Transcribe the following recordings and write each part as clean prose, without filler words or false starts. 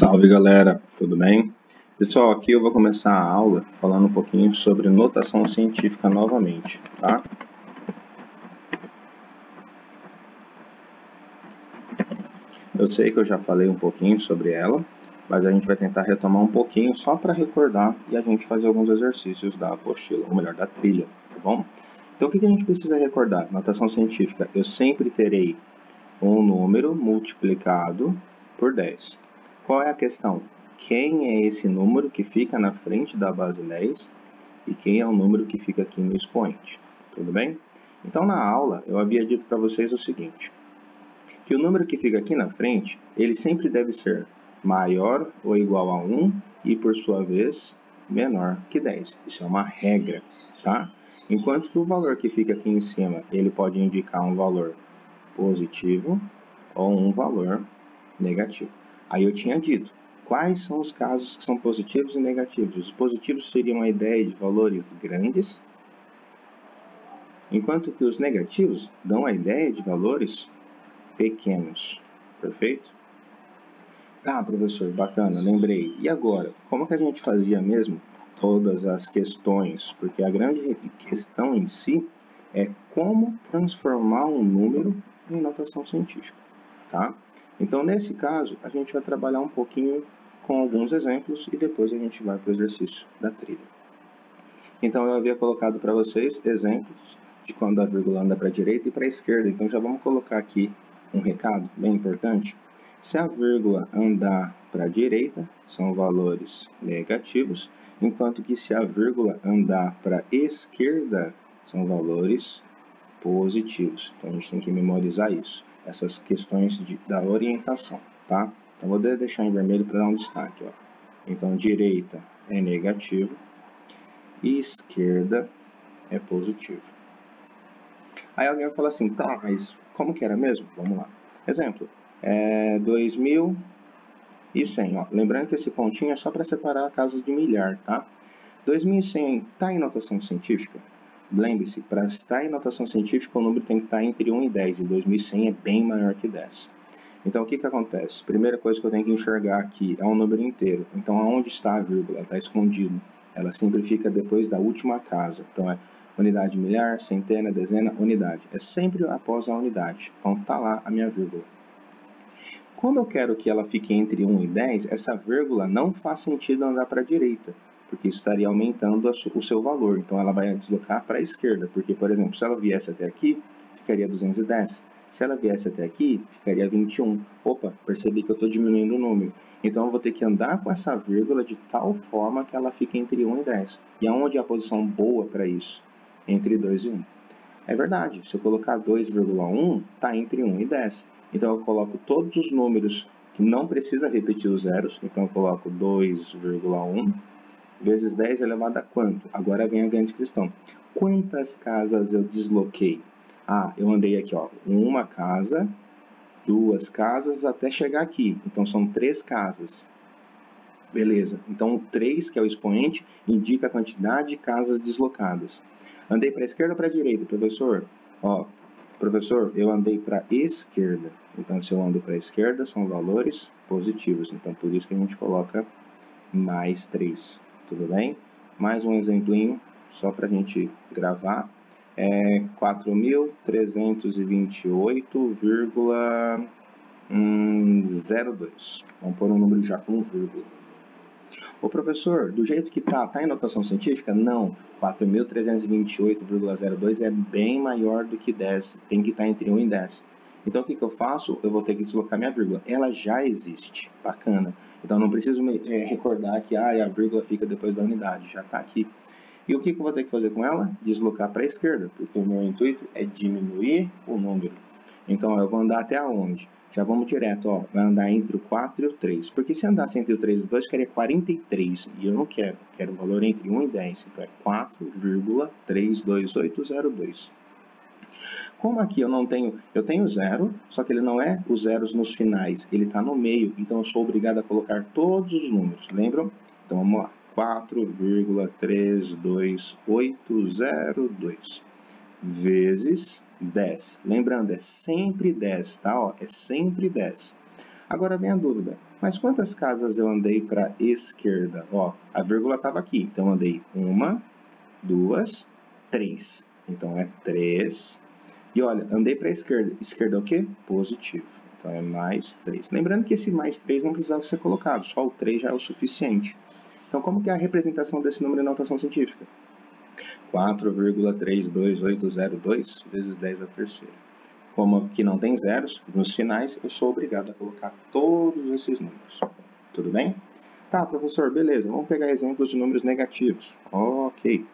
Salve galera, tudo bem? Pessoal, aqui eu vou começar a aula falando um pouquinho sobre notação científica novamente, tá? Eu sei que eu já falei um pouquinho sobre ela, mas a gente vai tentar retomar um pouquinho só para recordar e a gente fazer alguns exercícios da apostila, ou melhor, da trilha, tá bom? Então o que a gente precisa recordar? Notação científica, eu sempre terei um número multiplicado por 10. Qual é a questão? Quem é esse número que fica na frente da base 10 e quem é o número que fica aqui no expoente? Tudo bem? Então, na aula, eu havia dito para vocês o seguinte, que o número que fica aqui na frente, ele sempre deve ser maior ou igual a 1 e, por sua vez, menor que 10. Isso é uma regra, tá? Enquanto que o valor que fica aqui em cima, ele pode indicar um valor positivo ou um valor negativo. Aí eu tinha dito, quais são os casos que são positivos e negativos? Os positivos seriam a ideia de valores grandes, enquanto que os negativos dão a ideia de valores pequenos. Perfeito? Ah, professor, bacana, lembrei. E agora, como que a gente fazia mesmo todas as questões? Porque a grande questão em si é como transformar um número em notação científica, tá? Então, nesse caso, a gente vai trabalhar um pouquinho com alguns exemplos e depois a gente vai para o exercício da trilha. Então, eu havia colocado para vocês exemplos de quando a vírgula anda para a direita e para a esquerda. Então, já vamos colocar aqui um recado bem importante. Se a vírgula andar para a direita, são valores negativos, enquanto que se a vírgula andar para a esquerda, são valores positivos. Então, a gente tem que memorizar isso. Essas questões da orientação, tá? Então, vou deixar em vermelho para dar um destaque, ó. Então, direita é negativo e esquerda é positivo. Aí alguém vai falar assim, tá, mas como que era mesmo? Vamos lá. Exemplo, 2100, ó. Lembrando que esse pontinho é só para separar casas de milhar, tá? 2100 está em notação científica? Lembre-se, para estar em notação científica, o número tem que estar entre 1 e 10, e 2100 é bem maior que 10. Então, o que acontece? Primeira coisa que eu tenho que enxergar aqui é um número inteiro. Então, aonde está a vírgula? Está escondido. Ela sempre fica depois da última casa. Então, é unidade milhar, centena, dezena, unidade. É sempre após a unidade. Então, está lá a minha vírgula. Como eu quero que ela fique entre 1 e 10, essa vírgula não faz sentido andar para a direita, porque isso estaria aumentando o seu valor. Então, ela vai deslocar para a esquerda, porque, por exemplo, se ela viesse até aqui, ficaria 210. Se ela viesse até aqui, ficaria 21. Opa, percebi que eu estou diminuindo o número. Então, eu vou ter que andar com essa vírgula de tal forma que ela fique entre 1 e 10. E aonde é a posição boa para isso? Entre 2 e 1. É verdade, se eu colocar 2,1, está entre 1 e 10. Então, eu coloco todos os números que não precisa repetir os zeros. Então, eu coloco 2,1 vezes 10 elevado a quanto? Agora vem a grande questão. Quantas casas eu desloquei? Ah, eu andei aqui, ó, uma casa, duas casas, até chegar aqui. Então, são 3 casas. Beleza. Então, 3, que é o expoente, indica a quantidade de casas deslocadas. Andei para a esquerda ou para a direita, professor? Ó, professor, eu andei para a esquerda. Então, se eu ando para a esquerda, são valores positivos. Então, por isso que a gente coloca mais 3. Tudo bem? Mais um exemplinho, só para a gente gravar. 4.328,02. Vamos pôr um número já com vírgula. Ô professor, do jeito que tá em notação científica? Não. 4.328,02 é bem maior do que 10. Tem que estar entre 1 e 10. Então, o que eu faço? Eu vou ter que deslocar minha vírgula. Ela já existe. Bacana. Então, não preciso recordar que a vírgula fica depois da unidade. Já está aqui. E o que eu vou ter que fazer com ela? Deslocar para a esquerda, porque o meu intuito é diminuir o número. Então, eu vou andar até onde? Já vamos direto, ó, vai andar entre o 4 e o 3. Porque se andasse entre o 3 e o 2, eu queria 43. E eu não quero. Quero o valor entre 1 e 10. Então, é 4,32802. Como aqui eu tenho zero, só que ele não é os zeros nos finais. Ele está no meio. Então, eu sou obrigado a colocar todos os números. Lembram? Então, vamos lá. 4,32802 vezes 10. Lembrando, é sempre 10, tá? Ó, é sempre 10. Agora vem a dúvida, mas quantas casas eu andei para a esquerda? Ó, a vírgula estava aqui, então eu andei 1, 2, 3. Então é 3. E olha, andei para a esquerda. Esquerda é o quê? Positivo. Então é mais 3. Lembrando que esse mais 3 não precisava ser colocado, só o 3 já é o suficiente. Então como que é a representação desse número em notação científica? 4,32802 vezes 10 à terceira. Como aqui não tem zeros nos finais, eu sou obrigado a colocar todos esses números. Tudo bem? Tá, professor, beleza. Vamos pegar exemplos de números negativos. Ok.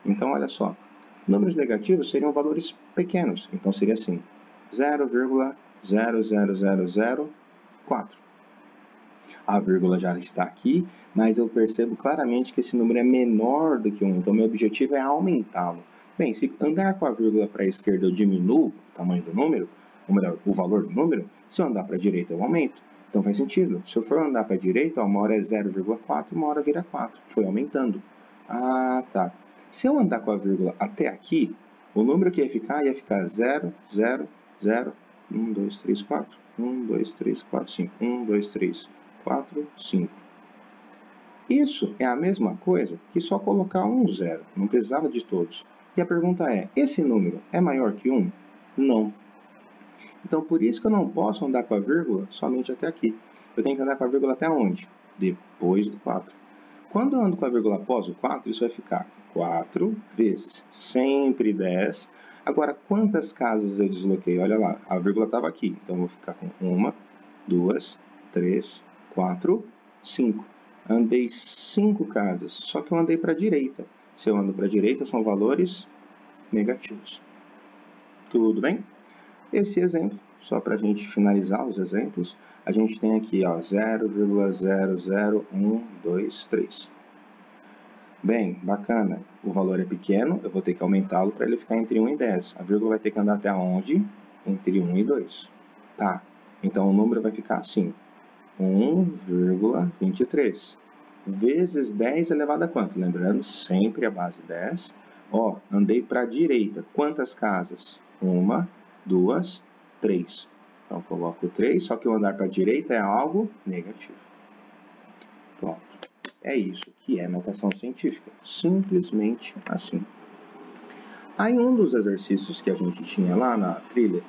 Então, olha só. Números negativos seriam valores pequenos. Então, seria assim. 0,00004. A vírgula já está aqui, mas eu percebo claramente que esse número é menor do que 1. Então, meu objetivo é aumentá-lo. Bem, se andar com a vírgula para a esquerda eu diminuo o tamanho do número, ou melhor, o valor do número. Se eu andar para a direita eu aumento. Então faz sentido. Se eu for andar para a direita, uma hora é 0,4, uma hora vira 4. Foi aumentando. Ah, tá. Se eu andar com a vírgula até aqui, o número que ia ficar 0, 0, 0, 1, 2, 3, 4, 1, 2, 3, 4, 5, 1, 2, 3, 4, 5. Isso é a mesma coisa que só colocar um zero, não precisava de todos. E a pergunta é, esse número é maior que 1? Não. Então, por isso que eu não posso andar com a vírgula somente até aqui. Eu tenho que andar com a vírgula até onde? Depois do 4. Quando eu ando com a vírgula após o 4, isso vai ficar 4 vezes sempre 10. Agora, quantas casas eu desloquei? Olha lá, a vírgula estava aqui. Então, eu vou ficar com 1, 2, 3, 4, 5. Andei 5 casas, só que eu andei para a direita. Se eu ando para a direita, são valores negativos. Tudo bem? Esse exemplo, só para a gente finalizar os exemplos, a gente tem aqui 0,00123. Bem, bacana. O valor é pequeno, eu vou ter que aumentá-lo para ele ficar entre 1 e 10. A vírgula vai ter que andar até onde? Entre 1 e 2. Tá, então o número vai ficar assim. 1,23 vezes 10 elevado a quanto? Lembrando, sempre a base 10. Ó, andei para a direita. Quantas casas? 1, 2, 3. Então, eu coloco 3, só que o andar para a direita é algo negativo. Pronto. É isso que é notação científica. Simplesmente assim. Aí, um dos exercícios que a gente tinha lá na trilha,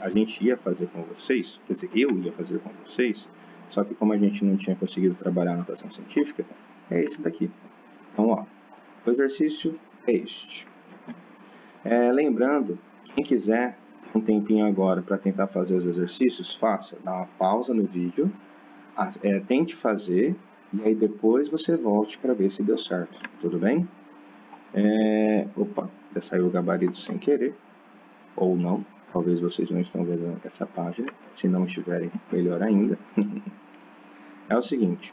a gente ia fazer com vocês, quer dizer, eu ia fazer com vocês, só que como a gente não tinha conseguido trabalhar a notação científica, é esse daqui. Então, ó, o exercício é este. Lembrando, quem quiser um tempinho agora para tentar fazer os exercícios, faça, dá uma pausa no vídeo, tente fazer, e aí depois você volte para ver se deu certo, tudo bem? Opa, já saiu o gabarito sem querer, ou não, talvez vocês não estão vendo essa página, se não estiverem, melhor ainda. É o seguinte,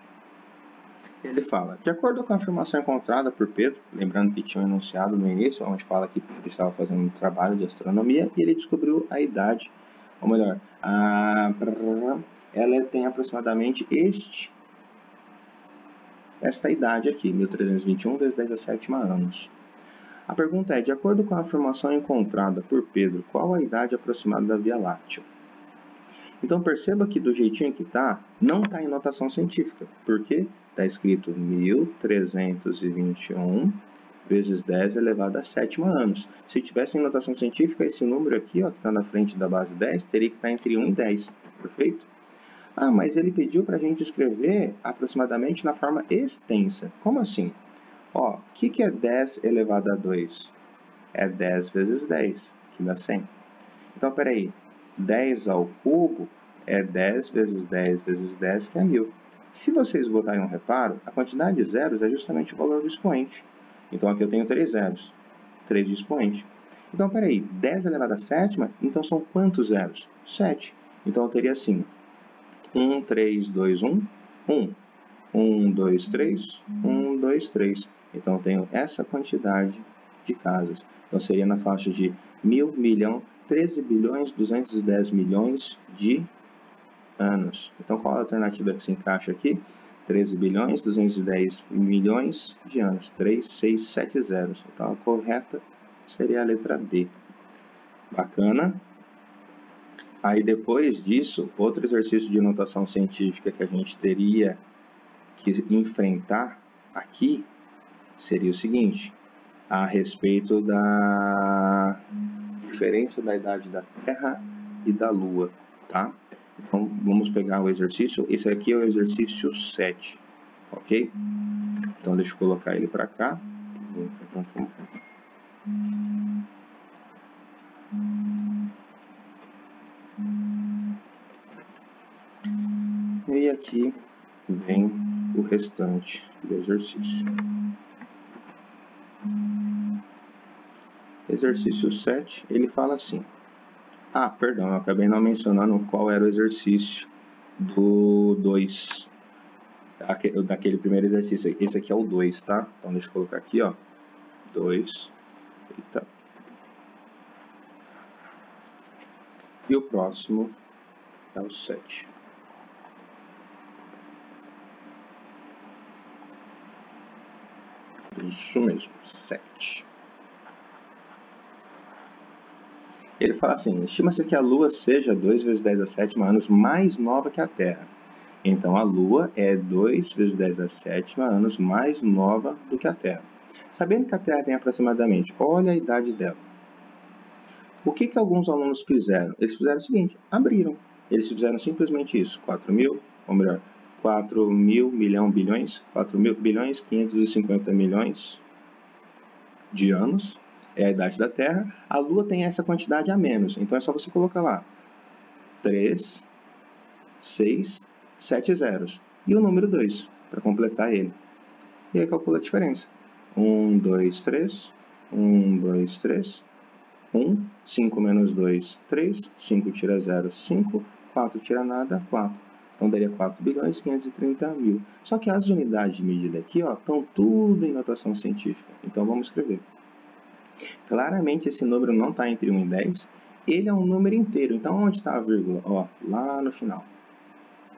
ele fala, de acordo com a afirmação encontrada por Pedro, lembrando que tinha um enunciado no início, onde fala que Pedro estava fazendo um trabalho de astronomia, e ele descobriu a idade, ou melhor, ela tem aproximadamente esta idade aqui, 1321 vezes 10 a sétima anos. A pergunta é, de acordo com a afirmação encontrada por Pedro, qual a idade aproximada da Via Láctea? Então perceba que do jeitinho que está, não está em notação científica. Por quê? Está escrito 1321 vezes 10 elevado a sétima anos. Se tivesse em notação científica, esse número aqui, ó, que está na frente da base 10, teria que estar entre 1 e 10. Perfeito? Ah, mas ele pediu para a gente escrever aproximadamente na forma extensa. Como assim? Ó, o que é 10 elevado a 2? É 10 vezes 10, que dá 100. Então, peraí, 10 ao cubo é 10 vezes 10 vezes 10, que é 1000. Se vocês botarem um reparo, a quantidade de zeros é justamente o valor do expoente. Então, aqui eu tenho 3 zeros, 3 de expoente. Então, peraí, 10 elevado a sétima, então são quantos zeros? 7. Então, eu teria assim, 1, 3, 2, 1, 1. 1, 2, 3, 1, 2, 3. Então, eu tenho essa quantidade de casas. Então, seria na faixa de 1000, milhão, 13 bilhões, 210 milhões de anos. Então, qual a alternativa que se encaixa aqui? 13 bilhões, 210 milhões de anos. 3, 6, 7 zeros. Então, a correta seria a letra D. Bacana? Aí depois disso, outro exercício de notação científica que a gente teria que enfrentar aqui seria o seguinte, a respeito da diferença da idade da Terra e da Lua, tá? Então, vamos pegar o exercício, esse aqui é o exercício 7, ok? Então, deixa eu colocar ele para cá. E aqui vem o restante do exercício. Exercício 7, ele fala assim. Ah, perdão, eu acabei não mencionando qual era o exercício do 2. Daquele primeiro exercício. Esse aqui é o 2, tá? Então, deixa eu colocar aqui, ó. 2. Eita. E o próximo é o 7. Isso mesmo, 7. Ele fala assim, estima-se que a Lua seja 2 vezes 10 a 7 anos mais nova que a Terra. Então, a Lua é 2 vezes 10 a 7 anos mais nova do que a Terra. Sabendo que a Terra tem aproximadamente, olha a idade dela. O que alguns alunos fizeram? Eles fizeram o seguinte, abriram. Eles fizeram simplesmente isso, 4 mil, ou melhor, 4 mil, milhão, bilhões, 4 mil bilhões, 550 milhões de anos. É a idade da Terra. A Lua tem essa quantidade a menos. Então, é só você colocar lá 3, 6, 7 zeros. E o número 2, para completar ele. E aí, calcula a diferença. 1, 2, 3. 1, 2, 3. 1. 5 menos 2, 3. 5 tira 0, 5. 4 tira nada, 4. Então, daria 4 bilhões, 530 mil. Só que as unidades de medida aqui, ó, estão tudo em notação científica. Então, vamos escrever. Claramente, esse número não está entre 1 e 10. Ele é um número inteiro. Então, onde está a vírgula? Ó, lá no final.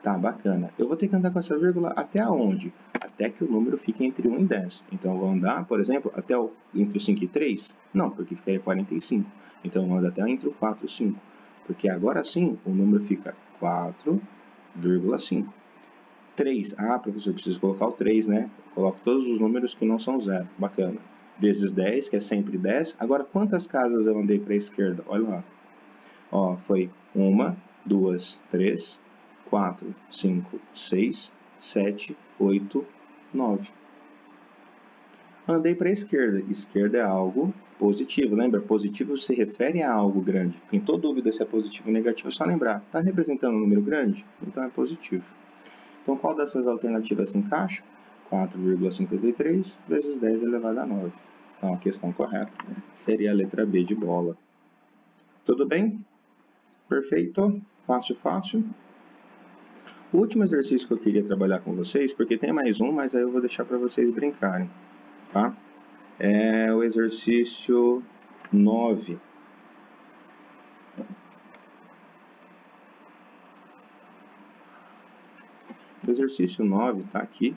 Tá, bacana. Eu vou ter que andar com essa vírgula até aonde? Até que o número fique entre 1 e 10. Então, eu vou andar, por exemplo, até entre o 5 e 3? Não, porque ficaria 45. Então, eu ando até entre o 4 e o 5. Porque agora sim, o número fica 4,5. 3. Ah, professor, preciso colocar o 3, né? Eu coloco todos os números que não são zero. Bacana. Vezes 10, que é sempre 10. Agora, quantas casas eu andei para a esquerda? Olha lá. Ó, foi 1, 2, 3, 4, 5, 6, 7, 8, 9. Andei para a esquerda. Esquerda é algo positivo. Lembra? Positivo se refere a algo grande. Pintou dúvida se é positivo ou negativo, é só lembrar. Está representando um número grande? Então é positivo. Então, qual dessas alternativas se encaixa? 4,53 vezes 10 elevado a 9. Então, a questão correta seria a letra B de bola. Tudo bem? Perfeito? Fácil, fácil. O último exercício que eu queria trabalhar com vocês, porque tem mais um, mas aí eu vou deixar para vocês brincarem, tá? É o exercício 9. O exercício 9 está aqui,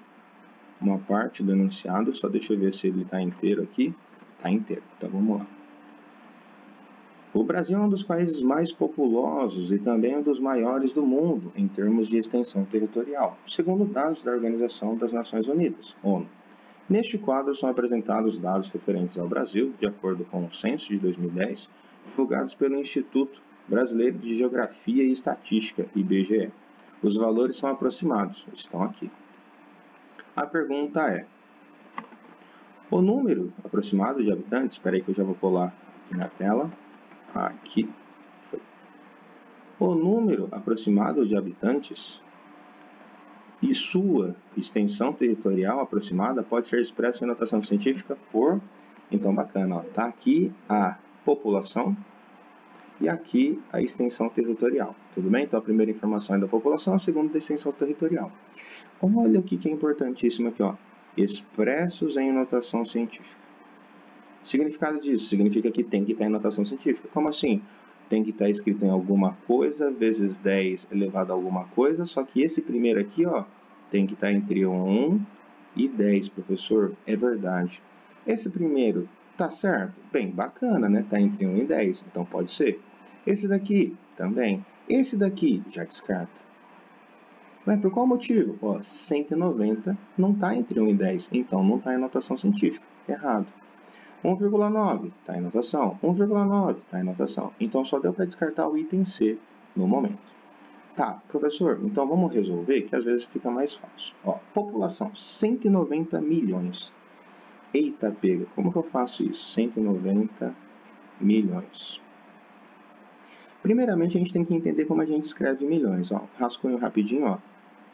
uma parte do enunciado, só deixa eu ver se ele está inteiro aqui. Está inteiro, então vamos lá. O Brasil é um dos países mais populosos e também um dos maiores do mundo em termos de extensão territorial, segundo dados da Organização das Nações Unidas, ONU. Neste quadro são apresentados dados referentes ao Brasil, de acordo com o censo de 2010, divulgados pelo Instituto Brasileiro de Geografia e Estatística, IBGE. Os valores são aproximados, estão aqui. A pergunta é, o número aproximado de habitantes, espera aí que eu já vou colar aqui na tela, aqui, o número aproximado de habitantes e sua extensão territorial aproximada pode ser expressa em notação científica por... Então, bacana, ó, tá aqui a população e aqui a extensão territorial, tudo bem? Então, a primeira informação é da população, a segunda da extensão territorial. Olha o que é importantíssimo aqui, ó, expressos em notação científica. Significado disso? Significa que tem que estar em notação científica. Como assim? Tem que estar escrito em alguma coisa, vezes 10 elevado a alguma coisa, só que esse primeiro aqui, ó, tem que estar entre 1 e 10, professor. É verdade. Esse primeiro, tá certo? Bem, bacana, né? Tá entre 1 e 10, então pode ser. Esse daqui, também. Esse daqui já descarta. Mas por qual motivo? Ó, 190 não está entre 1 e 10, então não está em notação científica. Errado. 1,9 está em notação. 1,9 está em notação. Então só deu para descartar o item C no momento. Tá, professor, então vamos resolver que às vezes fica mais fácil. Ó, população, 190 milhões. Eita, pega, como que eu faço isso? 190 milhões. Primeiramente, a gente tem que entender como a gente escreve milhões. Ó, rascunho rapidinho, ó.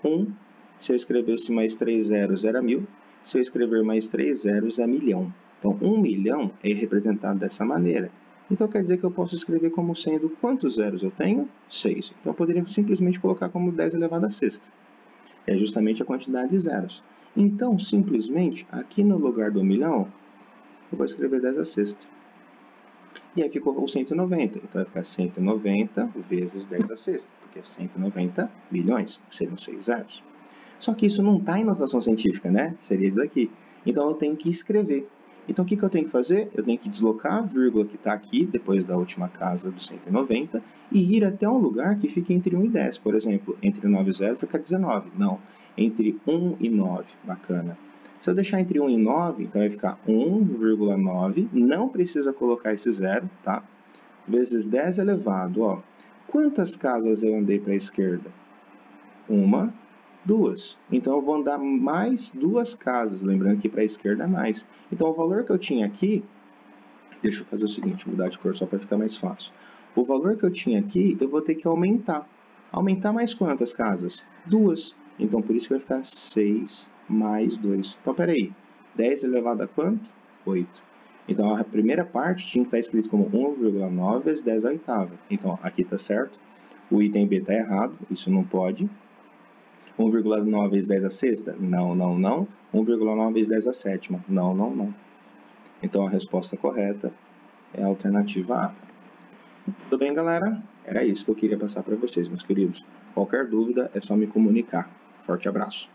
1, se eu escrevesse mais 3 zeros, era 1000. Se eu escrever mais 3 zeros, é milhão. Então, 1 milhão é representado dessa maneira. Então, quer dizer que eu posso escrever como sendo quantos zeros eu tenho? 6. Então, eu poderia simplesmente colocar como 10 elevado a sexta. É justamente a quantidade de zeros. Então, simplesmente, aqui no lugar do milhão, eu vou escrever 10 a sexta. E aí ficou o 190. Então, vai ficar 190 vezes 10 a sexta, porque é 190 milhões, que seriam 6 zeros. Só que isso não está em notação científica, né? Seria isso daqui. Então, eu tenho que escrever. Então, o que eu tenho que fazer? Eu tenho que deslocar a vírgula que está aqui, depois da última casa do 190, e ir até um lugar que fique entre 1 e 10. Por exemplo, entre 9 e 0 fica 19. Não, entre 1 e 9. Bacana. Se eu deixar entre 1 e 9, então vai ficar 1,9, não precisa colocar esse zero, tá? Vezes 10 elevado, ó. Quantas casas eu andei para a esquerda? 1, 2. Então, eu vou andar mais 2 casas, lembrando que para a esquerda é mais. Então, o valor que eu tinha aqui, deixa eu fazer o seguinte, mudar de cor só para ficar mais fácil. O valor que eu tinha aqui, eu vou ter que aumentar. Aumentar mais quantas casas? 2. Então, por isso que vai ficar 6 mais 2. Então, peraí. 10 elevado a quanto? 8. Então, a primeira parte tinha que estar escrito como 1,9 vezes 10 à oitava. Então, aqui está certo. O item B está errado. Isso não pode. 1,9 vezes 10 à sexta? Não, não, não. 1,9 vezes 10 à sétima? Não, não, não. Então, a resposta correta é a alternativa A. Tudo bem, galera? Era isso que eu queria passar para vocês, meus queridos. Qualquer dúvida é só me comunicar. Forte abraço.